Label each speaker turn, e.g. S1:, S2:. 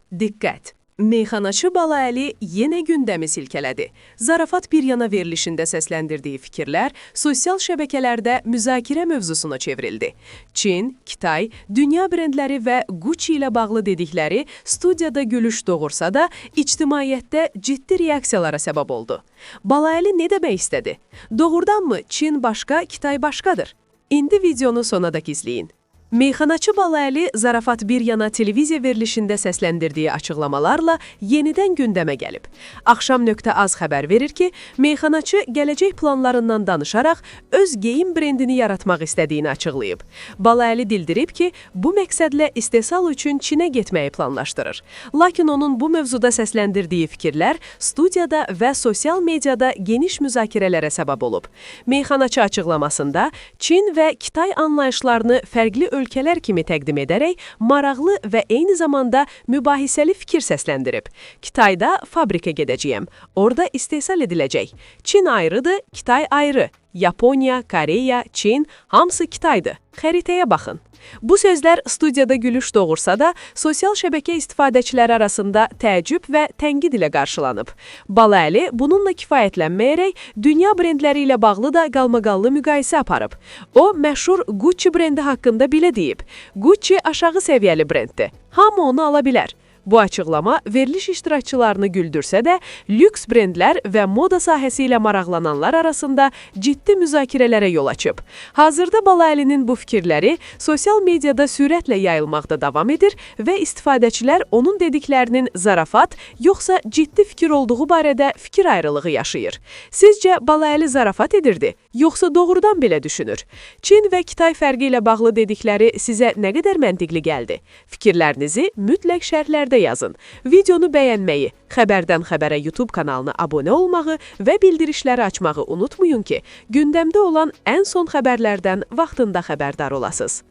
S1: Diqqət! Meyxanaçı Balaəli yenə gündəmi silkələdi. Zarafat bir yana verilişində səsləndirdiyi fikirlər sosial şəbəkələrdə müzakirə mövzusuna çevrildi. Çin, Kitay, dünya brendləri və Gucci ilə bağlı dedikləri studiyada gülüş doğursa da, ictimaiyyətdə ciddi reaksiyalara səbəb oldu. Balaəli nə demək istədi? Doğrudanmı Çin başqa, Kitay başqadır? İndi videonu sonadək izləyin. Meyxanaçı Balaəli Zarafat bir yana televiziya verilişində səsləndirdiyi açıqlamalarla yenidən gündəmə gəlib. Axşam.az xəbər verir ki, meyxanaçı gələcək planlarından danışaraq öz geyim brendini yaratmaq istədiyini açıqlayıb. Balaəli bildirib ki, bu məqsədlə istehsal üçün Çinə getməyi planlaşdırır. Lakin onun bu mövzuda səsləndirdiyi fikirlər studiyada və sosial mediada geniş müzakirələrə səbəb olub. Meyxanaçı açıqlamasında Çin və Kitay anlayışlarını fərqli ölkələr kimi təqdim edərək maraqlı və eyni zamanda mübahisəli fikir səsləndirib. Kitayda fabrika gedəcəyəm, orada istehsal ediləcək. Çin ayrıdır, Kitay ayrı. Yaponiya, Koreya, Çin, hamısı Kitaydır. Xəritəyə baxın. Bu sözlər studiyada gülüş doğursa da, sosial şəbəkə istifadəçiləri arasında təəccüb və tənqid ilə qarşılanıb. Balaəli bununla kifayətlənməyərək dünya brendləri ilə bağlı da qalmaqallı müqayisə aparıb. O, məşhur Gucci brendi haqqında belə deyib. Gucci aşağı səviyyəli brenddir. Hamı onu ala bilər. Bu açıqlama veriliş iştirakçılarını güldürsə də, lüks brendlər və moda sahəsi ilə maraqlananlar arasında ciddi müzakirələrə yol açıb. Hazırda Balaəlinin bu fikirləri sosial mediada sürətlə yayılmaqda davam edir və istifadəçilər onun dediklərinin zarafat, yoxsa ciddi fikir olduğu barədə fikir ayrılığı yaşayır. Sizcə Balaəli zarafat edirdi, yoxsa doğrudan belə düşünür? Çin və Kitay fərqi ilə bağlı dedikləri sizə nə qədər məntiqli gəldi? Fikirlərinizi mütləq şərhlərdə yazın. Videonu bəyənməyi, Xəbərdən Xəbərə YouTube kanalına abunə olmağı və bildirişləri açmağı unutmayın ki, gündəmdə olan ən son xəbərlərdən vaxtında xəbərdar olasınız.